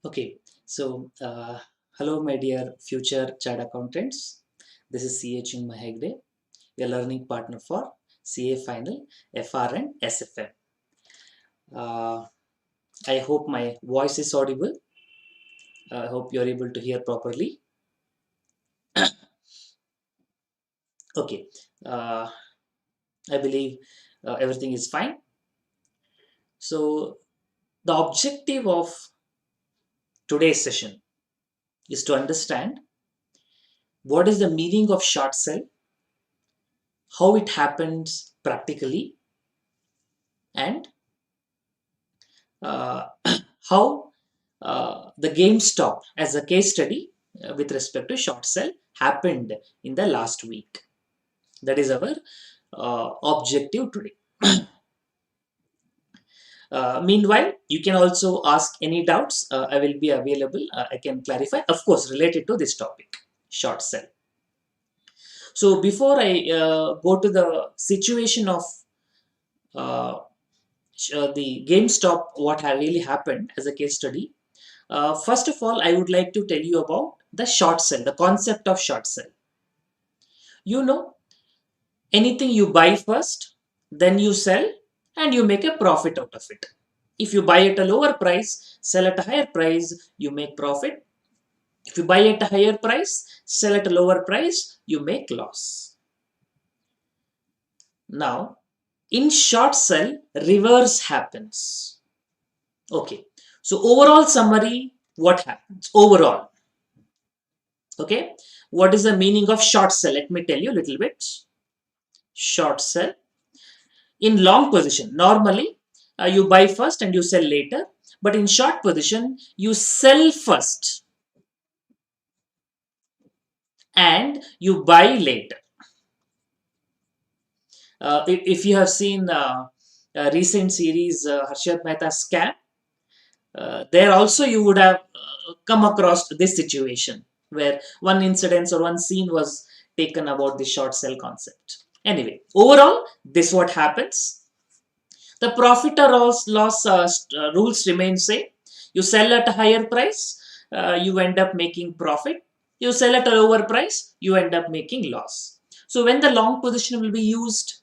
Okay, so hello, my dear future chartered accountants. This is CH in Mahegde, your learning partner for CA Final, FR, and SFM. Uh, I hope my voice is audible. I hope you're able to hear properly. Okay, uh, I believe everything is fine. So, the objective of today's session is to understand what is the meaning of short sell, how it happens practically, and uh, how the GameStop as a case study with respect to short sell happened in the last week. That is our objective today. Meanwhile, you can also ask any doubts. I will be available. I can clarify, of course, related to this topic, short sell. So before I go to the situation of uh, the GameStop, what really happened as a case study, first of all, I would like to tell you about the short sell, the concept of short sell. You know, anything you buy first, then you sell, and you make a profit out of it. If you buy at a lower price, sell at a higher price, you make profit. If you buy at a higher price, sell at a lower price, you make loss. Now, in short sell, reverse happens. Okay. So overall summary, what happens? Overall, okay. What is the meaning of short sell? Let me tell you a little bit. Short sell. In long position, normally you buy first and you sell later. But in short position, you sell first and you buy later. If you have seen a recent series, Harshad Mehta Scam, there also you would have come across this situation where one incident or one scene was taken about the short sell concept. Anyway, overall, this what happens. The profit or loss rules remain same. You sell at a higher price, you end up making profit. You sell at a lower price, you end up making loss. So when the long position will be used,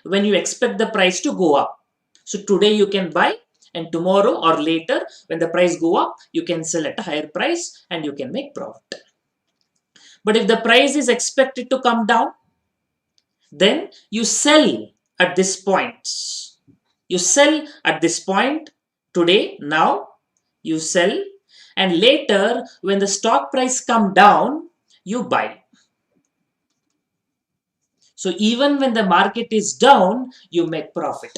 when you expect the price to go up. So today you can buy and tomorrow or later when the price go up, you can sell at a higher price and you can make profit. But if the price is expected to come down, then you sell at this point. You sell at this point today, now you sell, and later when the stock price come down, you buy. So even when the market is down, you make profit.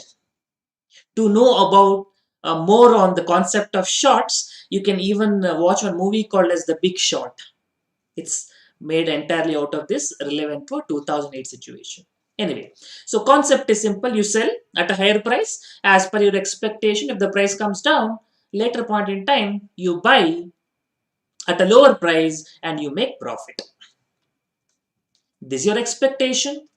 To know about more on the concept of shorts, you can even watch a movie called as The Big Short. It's made entirely out of this, relevant for 2008 situation. Anyway, so concept is simple. You sell at a higher price as per your expectation. If the price comes down, later point in time, you buy at a lower price and you make profit. This is your expectation.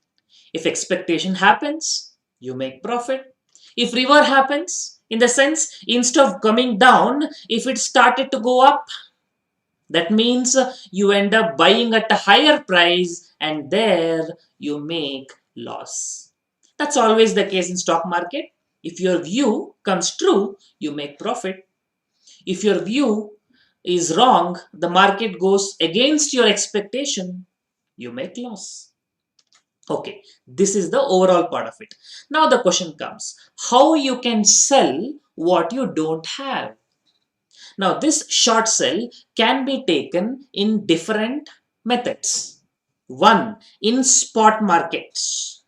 If expectation happens, you make profit. If reverse happens, in the sense, instead of coming down, if it started to go up, that means you end up buying at a higher price and there you make loss. That's always the case in stock market. If your view comes true, you make profit. If your view is wrong, the market goes against your expectation, you make loss. Okay, this is the overall part of it. Now the question comes, how you can sell what you don't have? Now this short sell can be taken in different methods. One, in spot markets.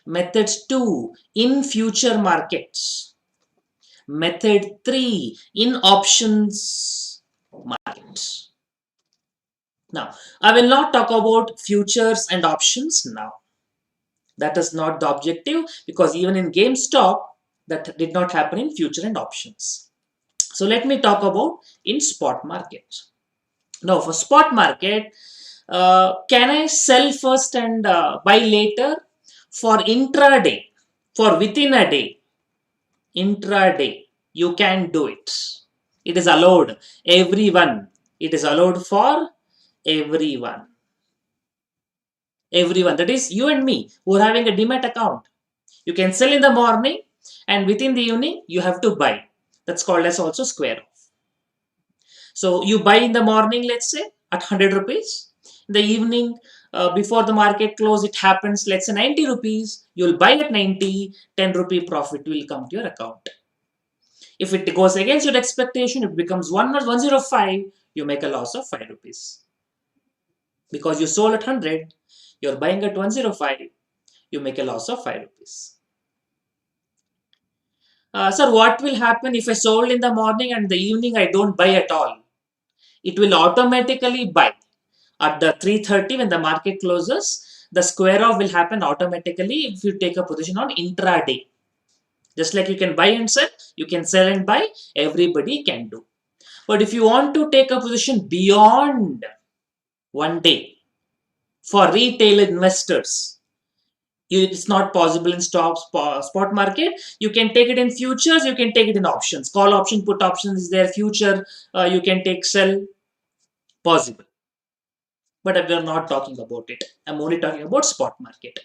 Method 2, in future markets. Method 3, in options markets. Now, I will not talk about futures and options now. That is not the objective because even in GameStop, that did not happen in future and options. So let me talk about in spot market. Now for spot market, can I sell first and buy later? For intraday, for within a day, intraday, you can do it. It is allowed. Everyone. It is allowed for everyone. Everyone. That is you and me who are having a demat account. You can sell in the morning and within the evening you have to buy. That's called as also square off. So you buy in the morning, let's say at 100 rupees. In the evening, before the market close, it happens, let's say 90 rupees. You'll buy at 90, 10 rupee profit will come to your account. If it goes against your expectation, it becomes 105, you make a loss of 5 rupees. Because you sold at 100, you're buying at 105, you make a loss of 5 rupees. Sir, what will happen if I sold in the morning and the evening I don't buy at all? It will automatically buy. At the 3:30 when the market closes, the square off will happen automatically if you take a position on intraday. Just like you can buy and sell, you can sell and buy, everybody can do. But if you want to take a position beyond one day for retail investors, it's not possible in spot market. You can take it in futures, you can take it in options. Call option, put option is there, future, you can take sell, possible. But we are not talking about it. I'm only talking about spot market.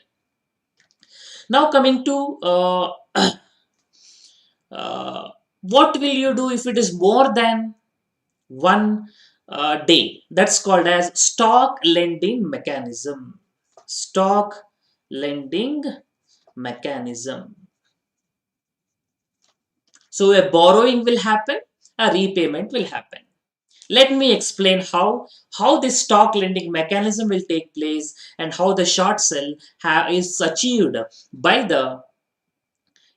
Now coming to what will you do if it is more than one day? That's called as stock lending mechanism. Stock lending mechanism. So a borrowing will happen, a repayment will happen. Let me explain how this stock lending mechanism will take place and how the short sell is achieved by the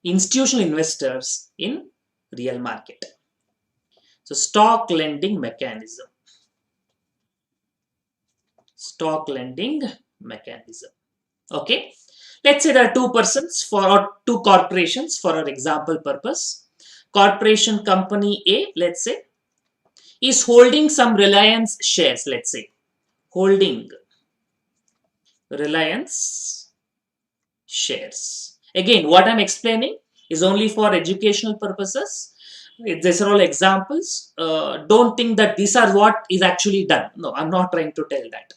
institutional investors in real market. So stock lending mechanism. Stock lending mechanism. Okay. Let's say there are two persons or two corporations for our example purpose. Corporation company A, let's say, is holding some Reliance shares, let's say. Holding Reliance shares. Again, what I'm explaining is only for educational purposes. These are all examples. Don't think that these are what is actually done. No, I'm not trying to tell that.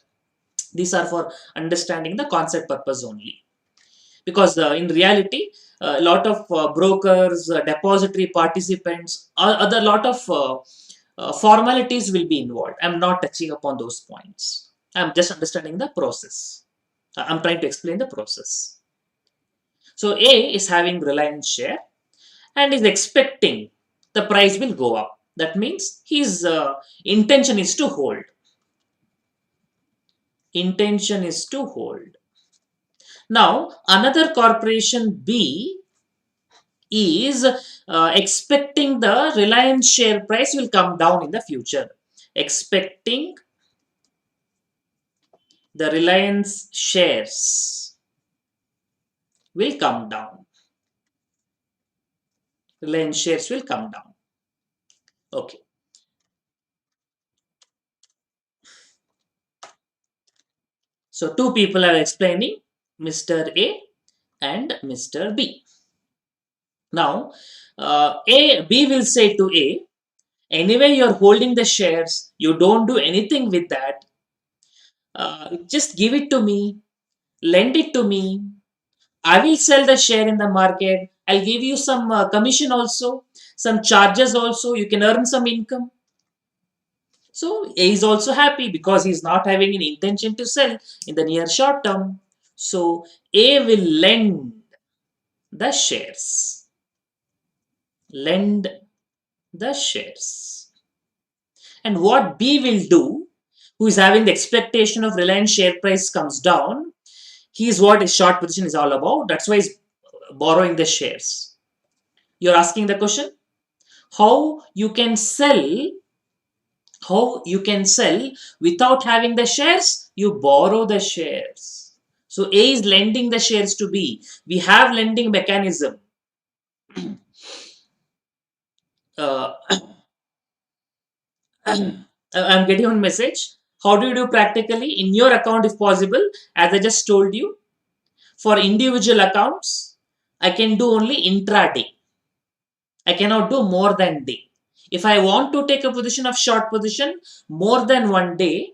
These are for understanding the concept purpose only. Because in reality, a lot of brokers, depository participants, other lot of formalities will be involved. I'm not touching upon those points. I'm just understanding the process. I'm trying to explain the process. So A is having Reliance share and is expecting the price will go up. That means his intention is to hold. Intention is to hold. Now, another corporation B is expecting the Reliance share price will come down in the future. Expecting the Reliance shares will come down. Reliance shares will come down. Okay. So two people are explaining, Mr. A and Mr. B. Now, B will say to A, anyway, you're holding the shares, you don't do anything with that. Just give it to me, lend it to me. I will sell the share in the market. I'll give you some commission also, some charges also. You can earn some income. So A is also happy because he's not having an intention to sell in the near short term. So A will lend the shares. Lend the shares. And what B will do, who is having the expectation of Reliance share price comes down, he is what his short position is all about. That's why he's borrowing the shares. You're asking the question, how you can sell without having the shares? You borrow the shares. So A is lending the shares to B. We have lending mechanism. uh, I'm getting one message. How do you do practically? In your account, if possible, as I just told you, for individual accounts, I can do only intraday. I cannot do more than day. If I want to take a position of short position more than one day,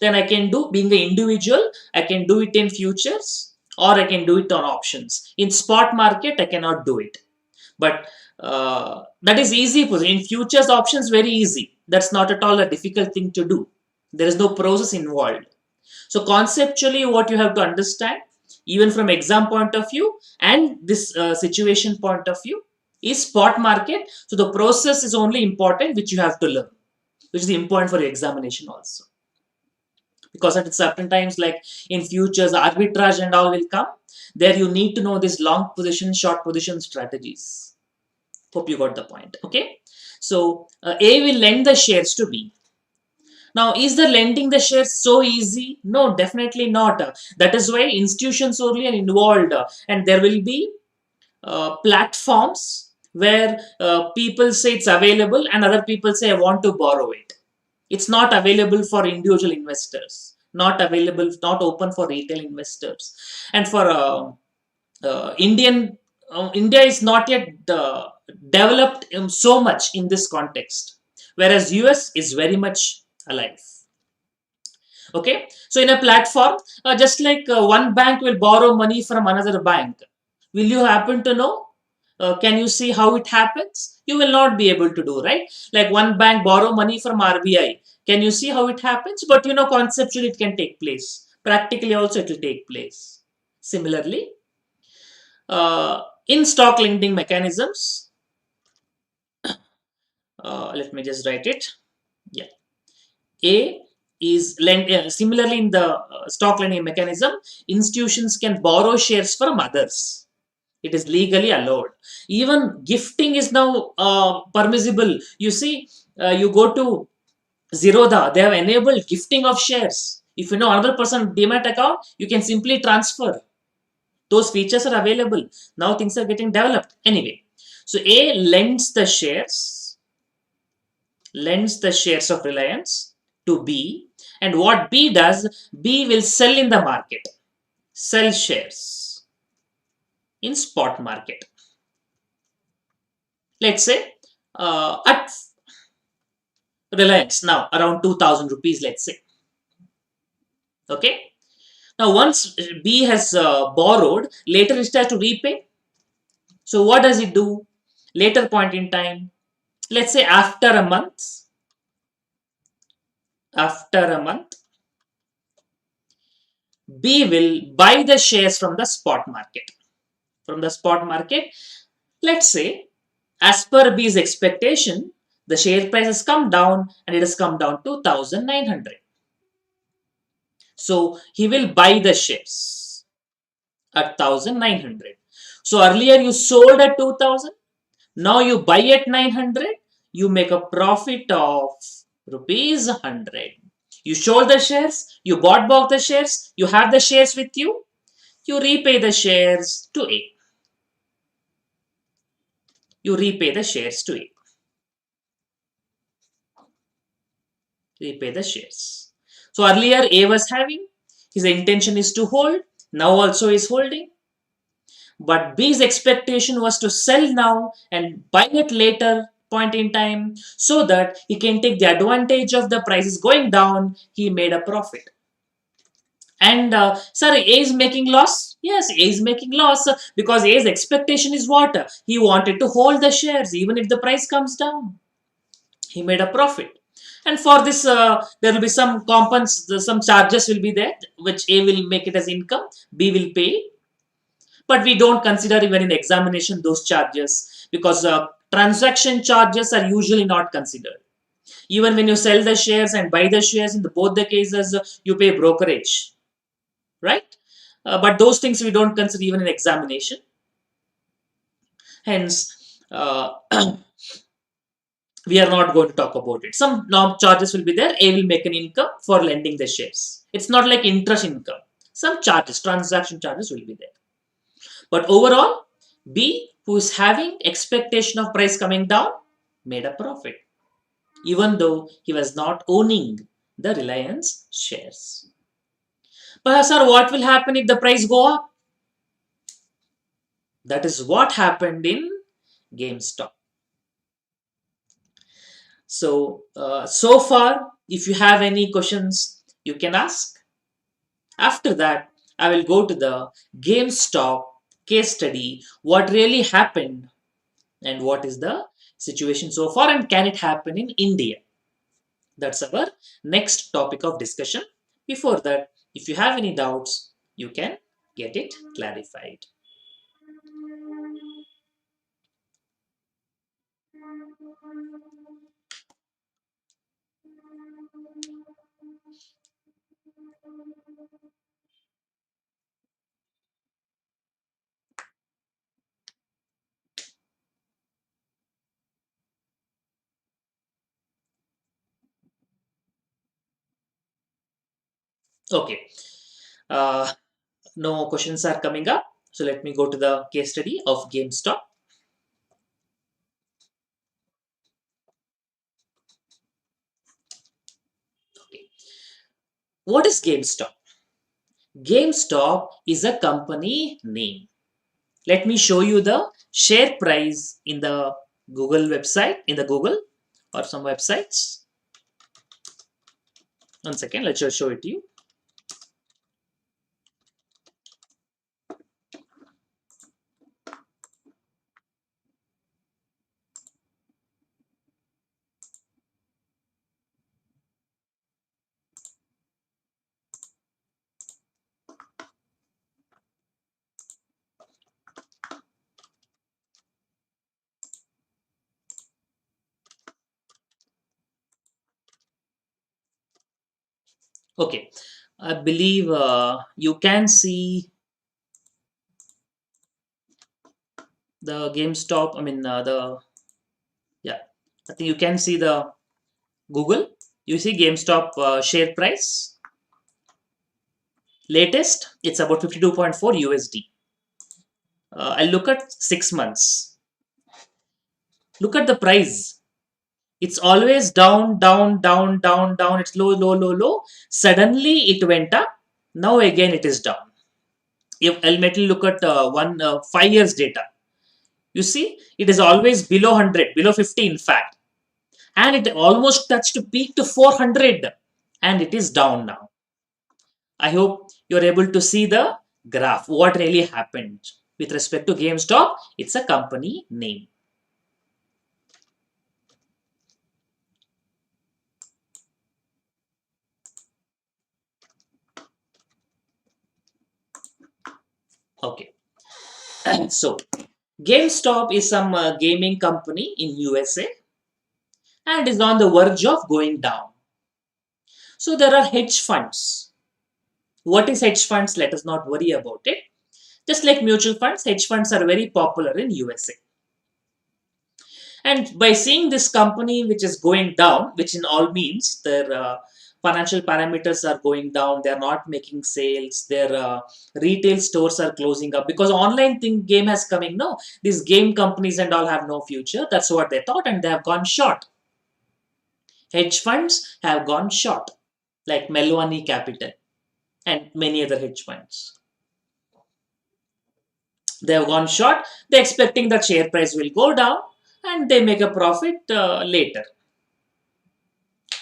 then I can do, being an individual, I can do it in futures or I can do it on options. In spot market, I cannot do it. But that is easy. In futures options, very easy. That's not at all a difficult thing to do. There is no process involved. So conceptually, what you have to understand, even from exam point of view and this situation point of view, is spot market. So the process is only important, which you have to learn, which is important for your examination also. Because at certain times, like in futures, arbitrage and all will come. There you need to know this long position, short position strategies. Hope you got the point. Okay. So A will lend the shares to B. Now, is the lending the shares so easy? No, definitely not. That is why institutions only are involved, and there will be platforms where people say it's available and other people say I want to borrow it. It's not available for individual investors, not available, not open for retail investors. And for India is not yet developed so much in this context, whereas US is very much alive. Okay, so in a platform, just like one bank will borrow money from another bank, will you happen to know? Can you see how it happens? You will not be able to do, right? Like one bank borrow money from RBI. Can you see how it happens? But you know, conceptually it can take place. Practically also it will take place. Similarly, in stock lending mechanisms, let me just write it. Yeah. A is lend. Similarly, in the stock lending mechanism, institutions can borrow shares from others. It is legally allowed. Even gifting is now permissible. You see, you go to Zerodha, they have enabled gifting of shares. If you know another person demat account, you can simply transfer. Those features are available. Now things are getting developed. Anyway, so A lends the shares of Reliance to B, and what B does, B will sell in the market, sell shares in spot market. Let's say at Reliance now around 2000 rupees, let's say. Okay. Now once B has borrowed, later it has to repay. So what does it do? Later point in time, let's say after a month, B will buy the shares from the spot market. From the spot market, let's say, as per B's expectation, the share price has come down and it has come down to 1900. So he will buy the shares at 1900. So earlier you sold at 2000, now you buy at 900, you make a profit of rupees 100. You sold the shares, you bought back the shares, you have the shares with you, you repay the shares to A. You repay the shares to A. Repay the shares. So earlier A was having, his intention is to hold, now also is holding. But B's expectation was to sell now and buy it later point in time so that he can take the advantage of the prices going down. He made a profit. And sorry, A is making loss. Yes, A is making loss because A's expectation is what? He wanted to hold the shares even if the price comes down. He made a profit. And for this, there will be some some charges will be there, which A will make it as income, B will pay. But we don't consider even in examination those charges because transaction charges are usually not considered. Even when you sell the shares and buy the shares, in both the cases, you pay brokerage, right? But those things we don't consider even in examination. Hence, we are not going to talk about it. Some norm charges will be there. A will make an income for lending the shares. It's not like interest income. Some charges, transaction charges will be there. But overall, B, who is having expectation of price coming down, made a profit, even though he was not owning the Reliance shares. But sir, what will happen if the price go up? That is what happened in GameStop. So far, if you have any questions, you can ask. After that, I will go to the GameStop case study, what really happened and what is the situation so far, and can it happen in India? That's our next topic of discussion. Before that, if you have any doubts, you can get it clarified. Okay. Uh, no questions are coming up. So let me go to the case study of GameStop. Okay. What is GameStop? GameStop is a company name. Let me show you the share price in the Google website, in the Google or some websites. One second, let's just show it to you. Okay, I believe you can see the GameStop. I mean, yeah, I think you can see the Google. You see GameStop share price. Latest, it's about 52.4 USD. I'll look at 6 months. Look at the price. It's always down, down, down, down, down. It's low, low, low, low. Suddenly it went up. Now again it is down. If ultimately look at 5 years data, you see it is always below 100, below 50 in fact, and it almost touched to peak to 400, and it is down now. I hope you're able to see the graph. What really happened with respect to GameStop? It's a company name. Okay, so GameStop is some gaming company in USA and is on the verge of going down. So there are hedge funds. What is hedge funds? Let us not worry about it. Just like mutual funds, hedge funds are very popular in USA. And by seeing this company which is going down, which in all means their financial parameters are going down, they are not making sales, their retail stores are closing up because online thing game has coming. No, these game companies and all have no future. That's what they thought, and they have gone short. Hedge funds have gone short, like Melwani Capital and many other hedge funds. They have gone short. They're expecting that share price will go down and they make a profit later.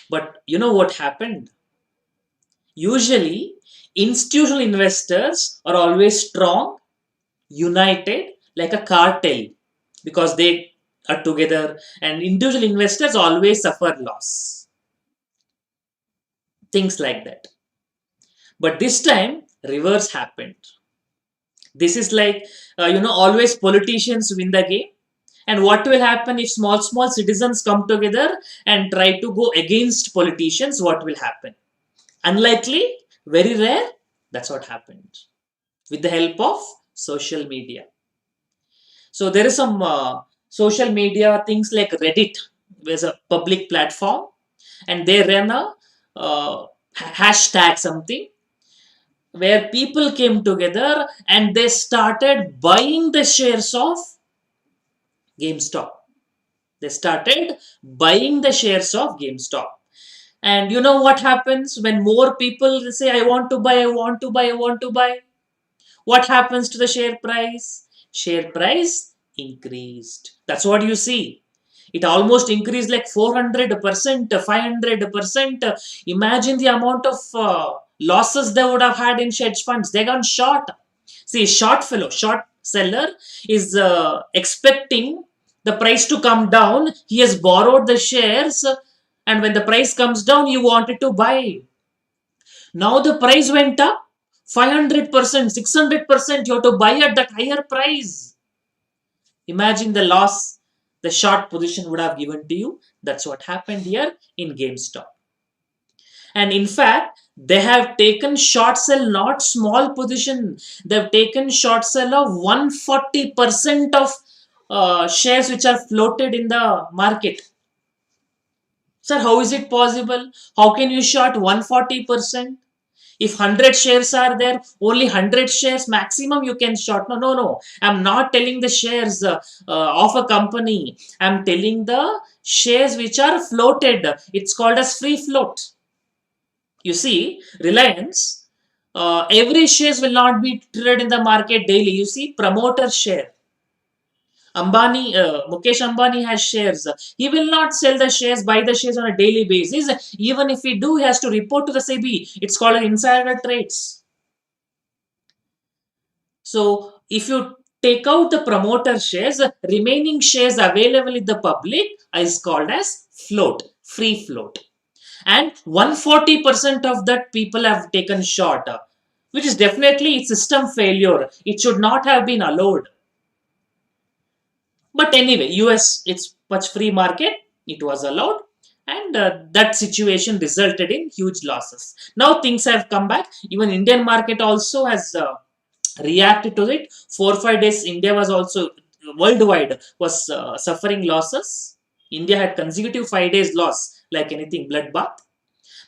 But you know what happened? Usually, institutional investors are always strong, united, like a cartel because they are together, and individual investors always suffer loss. Things like that. But this time, reverse happened. This is like, always politicians win the game. And what will happen if small citizens come together and try to go against politicians? What will happen? Unlikely, very rare. That's what happened with the help of social media. So there is some social media things like Reddit, there's a public platform, and they ran a hashtag something where people came together and they started buying the shares of GameStop. They started buying the shares of GameStop. And you know what happens when more people say, I want to buy, I want to buy, I want to buy? What happens to the share price? Share price increased. That's what you see. It almost increased like 400%, 500%. Imagine the amount of losses they would have had in hedge funds. They got short. See, short seller is expecting the price to come down. He has borrowed the shares, and when the price comes down, he wanted to buy. Now the price went up 500%, 600%. You have to buy at that higher price. Imagine the loss the short position would have given to you. That's what happened here in GameStop. And in fact, they have taken short sell, not small position. They've taken short sell of 140% of shares which are floated in the market. Sir, how is it possible? How can you short 140%? If 100 shares are there, only 100 shares maximum you can short. No, no, no. I'm not telling the shares of a company. I'm telling the shares which are floated. It's called as free float. You see, Reliance, every shares will not be traded in the market daily. You see, promoter share. Mukesh Ambani has shares. He will not sell the shares, buy the shares on a daily basis. Even if he do, he has to report to the SEBI. It's called an insider trades. So if you take out the promoter shares, remaining shares available in the public is called as float, free float. And 140% of that people have taken short, which is definitely system failure. It should not have been allowed. But anyway, US, it's much free market. It was allowed. And that situation resulted in huge losses. Now things have come back. Even Indian market also has reacted to it. 4 or 5 days, India was also worldwide was suffering losses. India had consecutive 5 days loss, like anything bloodbath.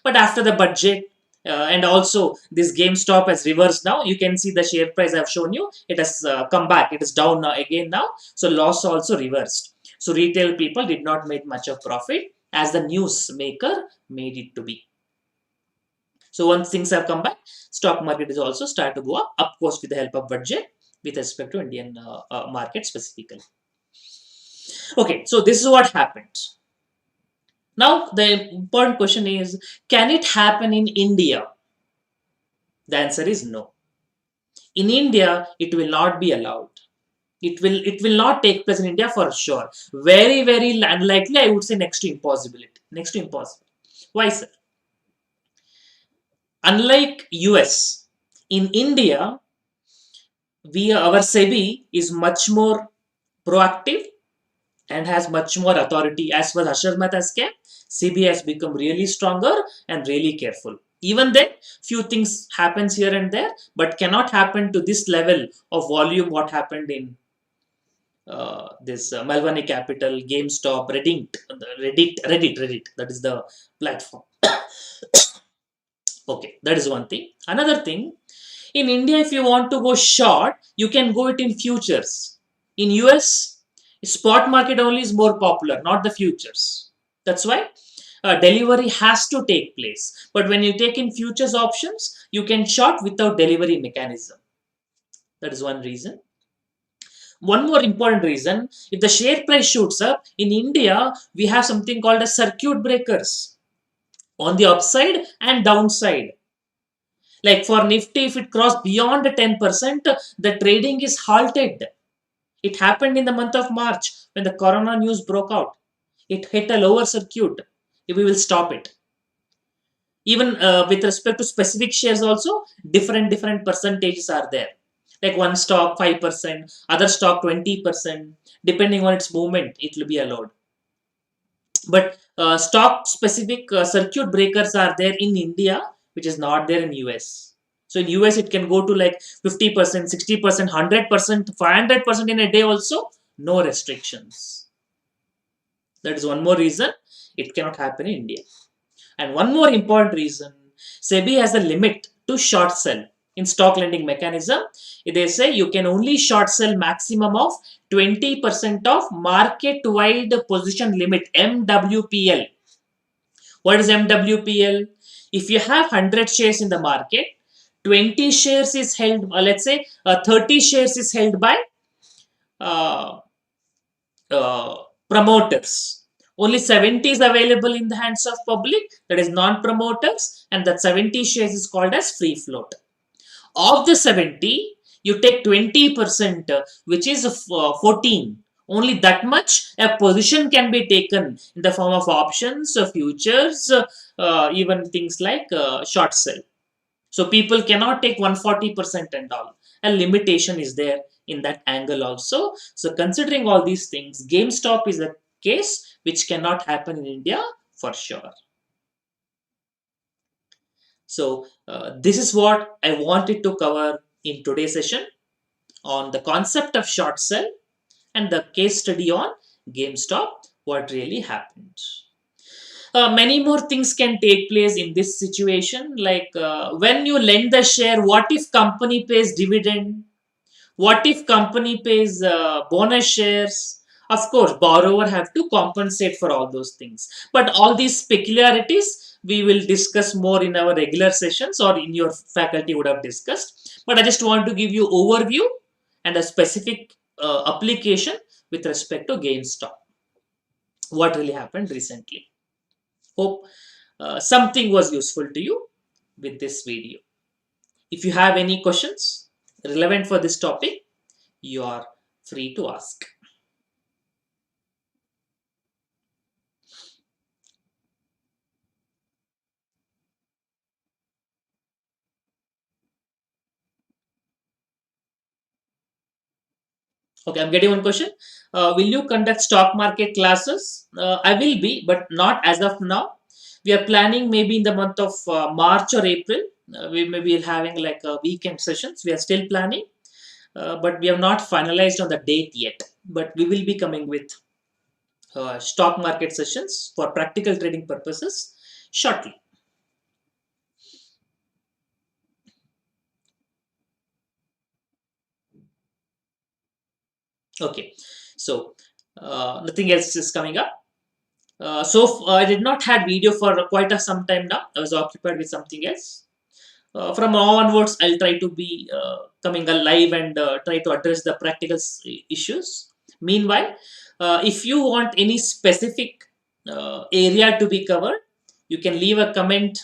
But after the budget and also this GameStop has reversed now. You can see the share price I've shown you. It has come back. It is down now again now. So loss also reversed. So retail people did not make much of profit as the news maker made it to be. So once things have come back, stock market is also start to go up, of course, with the help of budget with respect to Indian market specifically. Okay, so this is what happened. Now the important question is, can it happen in India? The answer is no. In India, it will not be allowed. It will not take place in India for sure. Very, very unlikely, I would say next to impossibility. Next to impossible. Why, sir? Unlike US, in India, our SEBI is much more proactive and has much more authority. As far as Harshad Mehta came, SEBI has become really stronger and really careful. Even then, few things happens here and there, but cannot happen to this level of volume. What happened in this Malvani Capital, GameStop, Reddit. That is the platform. Okay, that is one thing. Another thing, in India, if you want to go short, you can go it in futures. In US, spot market only is more popular, not the futures. That's why delivery has to take place. But when you take in futures options, you can short without delivery mechanism. That is one reason. One more important reason, if the share price shoots up, in India, we have something called as circuit breakers on the upside and downside. Like for Nifty, if it crossed beyond 10%, the trading is halted. It happened in the month of March when the corona news broke out. It hit a lower circuit. We will stop it. Even with respect to specific shares also, different percentages are there. Like one stock 5%, other stock 20%. Depending on its movement, it will be allowed. But stock specific circuit breakers are there in India, which is not there in US. So in US, it can go to like 50%, 60%, 100%, 500% in a day also. No restrictions. That is one more reason it cannot happen in India. And one more important reason, SEBI has a limit to short sell. In stock lending mechanism, they say you can only short sell maximum of 20% of market wide position limit, MWPL. What is MWPL? If you have 100 shares in the market, 20 shares is held, let's say 30 shares is held by uh, uh, promoters. Only 70 is available in the hands of public, that is non-promoters, and that 70 shares is called as free float. Of the 70, you take 20%, which is 14. Only that much a position can be taken in the form of options, futures, even things like short sell. So people cannot take 140% and all. A limitation is there in that angle also. So considering all these things, GameStop is a case which cannot happen in India for sure. So this is what I wanted to cover in today's session on the concept of short sell and the case study on GameStop, what really happened. Many more things can take place in this situation, like when you lend the share, what if company pays dividend, what if company pays bonus shares? Of course, borrower have to compensate for all those things. But all these peculiarities we will discuss more in our regular sessions or in your faculty would have discussed. But I just want to give you overview and a specific application with respect to GameStop. What really happened recently. Hope something was useful to you with this video. If you have any questions relevant for this topic, you are free to ask. Okay, I'm getting one question. Will you conduct stock market classes? I will be, but not as of now. We are planning maybe in the month of March or April. We may be having like weekend sessions. We are still planning, but we have not finalized on the date yet. But we will be coming with stock market sessions for practical trading purposes shortly. Okay, so nothing else is coming up. I did not had video for quite some time now. I was occupied with something else. From now onwards, I'll try to be coming alive and try to address the practical issues. Meanwhile, if you want any specific area to be covered, you can leave a comment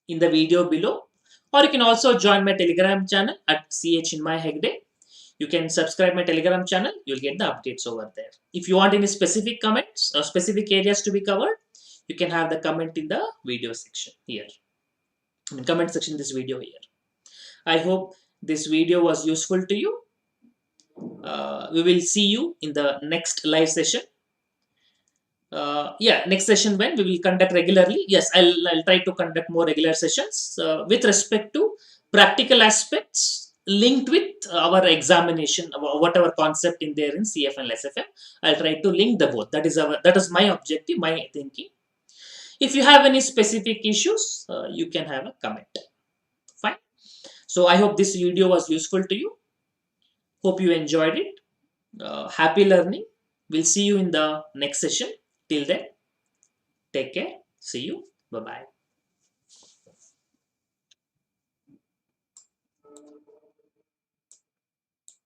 in the video below, or you can also join my Telegram channel at ch in my Hegde. You can subscribe my Telegram channel. You'll get the updates over there. If you want any specific comments or specific areas to be covered, you can have the comment in the video section here. In comment section in this video here. I hope this video was useful to you. We will see you in the next live session. Yeah, next session when we will conduct regularly. Yes, I'll try to conduct more regular sessions with respect to practical aspects linked with our examination, whatever concept in there in CF and SFM. I'll try to link the both. That is my objective, my thinking. If you have any specific issues, you can have a comment. Fine. So I hope this video was useful to you. Hope you enjoyed it. Happy learning. We'll see you in the next session. Till then, take care. See you. Bye bye.